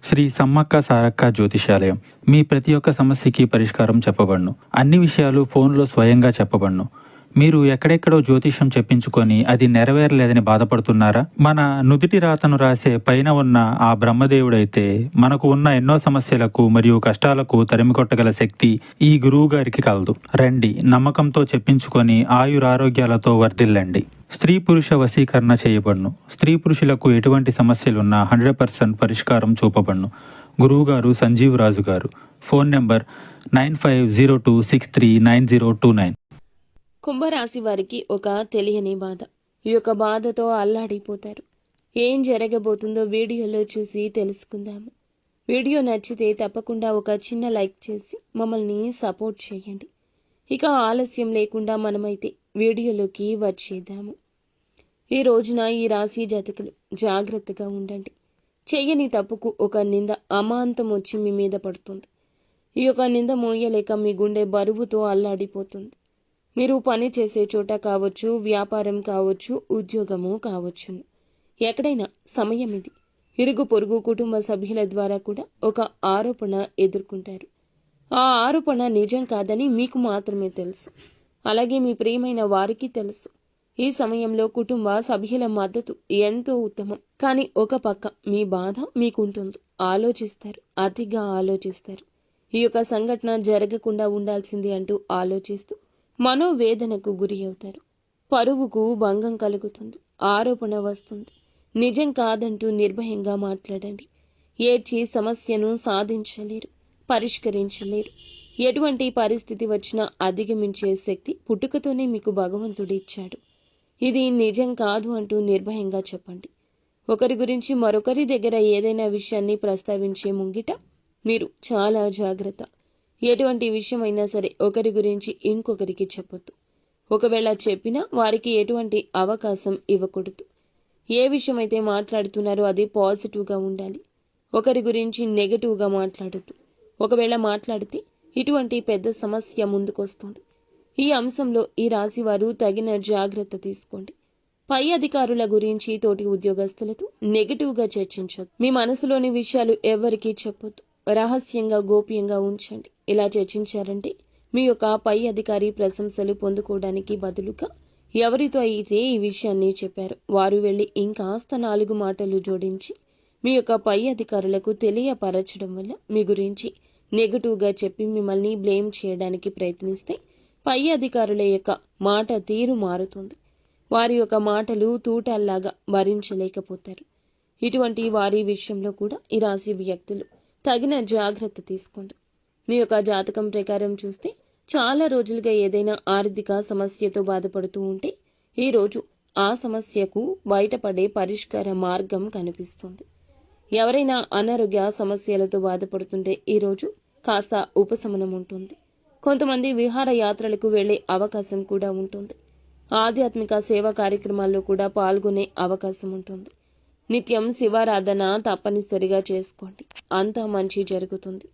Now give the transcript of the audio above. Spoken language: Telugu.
శ్రీ సమ్మక్క సారక్క జ్యోతిషాలయం. మీ ప్రతి ఒక్క సమస్యకి పరిష్కారం చెప్పబడును. అన్ని విషయాలు ఫోన్లో స్వయంగా చెప్పబడును. మీరు ఎక్కడెక్కడో జ్యోతిష్యం చెప్పించుకొని అది నెరవేరలేదని బాధపడుతున్నారా? మన నుదిటి రాతను రాసే పైన ఉన్న ఆ బ్రహ్మదేవుడైతే మనకు ఉన్న ఎన్నో సమస్యలకు మరియు కష్టాలకు తరిమికొట్టగల శక్తి ఈ గురువు గారికి కలదు. రండి, నమ్మకంతో చెప్పించుకొని ఆయురారోగ్యాలతో వర్ధిల్లండి. స్త్రీ పురుష వశీకరణ చేయబడును. స్త్రీ పురుషులకు ఎటువంటి సమస్యలున్నా 100% పరిష్కారం చూపబడును. గురువుగారు సంజీవ్ రాజు గారు. Phone number 9502639029. కుంభరాశి వారికి ఒక తెలియని బాధ. ఈ యొక్క బాధతో అల్లాడిపోతారు. ఏం జరగబోతుందో వీడియోలో చూసి తెలుసుకుందాము. వీడియో నచ్చితే తప్పకుండా ఒక చిన్న లైక్ చేసి మమ్మల్ని సపోర్ట్ చేయండి. ఇక ఆలస్యం లేకుండా మనమైతే వీడియోలోకి వచ్చేద్దాము. ఈ రోజున ఈ రాశి జాతకులు జాగ్రత్తగా ఉండండి. చెయ్యని తప్పుకు ఒక నింద అమాంతం వచ్చి మీ మీద పడుతుంది. ఈ యొక్క నింద మోయలేక మీ గుండె బరువుతో అల్లాడిపోతుంది. మీరు పని చేసే చోట కావచ్చు, వ్యాపారం కావచ్చు, ఉద్యోగము కావచ్చును. ఎక్కడైనా సమయం ఇది. ఇరుగు పొరుగు కుటుంబ సభ్యుల ద్వారా కూడా ఒక ఆరోపణ ఎదుర్కొంటారు. ఆ ఆరోపణ నిజం కాదని మీకు మాత్రమే తెలుసు. అలాగే మీ ప్రియమైన వారికి తెలుసు. ఈ సమయంలో కుటుంబ సభ్యుల మద్దతు ఎంతో ఉత్తమం. కానీ ఒక పక్క మీ బాధ మీకుంటుంది. ఆలోచిస్తారు, అతిగా ఆలోచిస్తారు. ఈ యొక్క సంఘటన జరగకుండా ఉండాల్సింది అంటూ ఆలోచిస్తూ మనోవేదనకు గురి అవుతారు. పరువుకు భంగం కలుగుతుంది. ఆరోపణ వస్తుంది. నిజం కాదంటూ నిర్భయంగా మాట్లాడండి. ఏడ్చి సమస్యను సాధించలేరు, పరిష్కరించలేరు. ఎటువంటి పరిస్థితి వచ్చినా అధిగమించే శక్తి పుట్టుకతోనే మీకు భగవంతుడు ఇచ్చాడు. ఇది నిజం కాదు అంటూ నిర్భయంగా చెప్పండి. ఒకరి గురించి మరొకరి దగ్గర ఏదైనా విషయాన్ని ప్రస్తావించే ముంగిట మీరు చాలా జాగ్రత్త. ఎటువంటి విషయమైనా సరే ఒకరి గురించి ఇంకొకరికి చెప్పొద్దు. ఒకవేళ చెప్పినా వారికి ఎటువంటి అవకాశం ఇవ్వకూడదు. ఏ విషయమైతే మాట్లాడుతున్నారో అది పాజిటివ్గా ఉండాలి. ఒకరి గురించి నెగటివ్గా మాట్లాడొద్దు. ఒకవేళ మాట్లాడితే ఇటువంటి పెద్ద సమస్య ముందుకొస్తుంది. ఈ అంశంలో ఈ రాశి వారు తగిన జాగ్రత్త తీసుకోండి. పై అధికారుల గురించి, తోటి ఉద్యోగస్తులతో నెగటివ్గా చర్చించొద్దు. మీ మనసులోని విషయాలు ఎవరికీ చెప్పొద్దు. రహస్యంగా, గోప్యంగా ఉంచండి. ఇలా చర్చించారంటే మీ యొక్క పై అధికారి ప్రశంసలు పొందుకోవడానికి బదులుగా ఎవరితో అయితే ఈ విషయాన్ని చెప్పారో వారు వెళ్ళి ఇంకాస్త 4 మాటలు జోడించి మీ యొక్క పై అధికారులకు తెలియపరచడం వల్ల మీ గురించి నెగటివ్గా చెప్పి మిమ్మల్ని బ్లేమ్ చేయడానికి ప్రయత్నిస్తే పై అధికారుల యొక్క మాట తీరు మారుతుంది. వారి యొక్క మాటలు తూటాల్లాగా భరించలేకపోతారు. ఇటువంటి వారి విషయంలో కూడా ఈ రాశి వ్యక్తులు తగిన జాగ్రత్త తీసుకోండి. మీ యొక్క జాతకం ప్రకారం చూస్తే చాలా రోజులుగా ఏదైనా ఆర్థిక సమస్యతో బాధపడుతూ ఉంటే ఈరోజు ఆ సమస్యకు బయటపడే పరిష్కార మార్గం కనిపిస్తుంది. ఎవరైనా అనారోగ్య సమస్యలతో బాధపడుతుంటే ఈరోజు కాస్త ఉపశమనం ఉంటుంది. కొంతమంది విహారయాత్రలకు వెళ్లే అవకాశం కూడా ఉంటుంది. ఆధ్యాత్మిక సేవా కార్యక్రమాల్లో కూడా పాల్గొనే అవకాశం ఉంటుంది. నిత్యం శివారాధన తప్పనిసరిగా చేసుకోండి. అంతా మంచి జరుగుతుంది.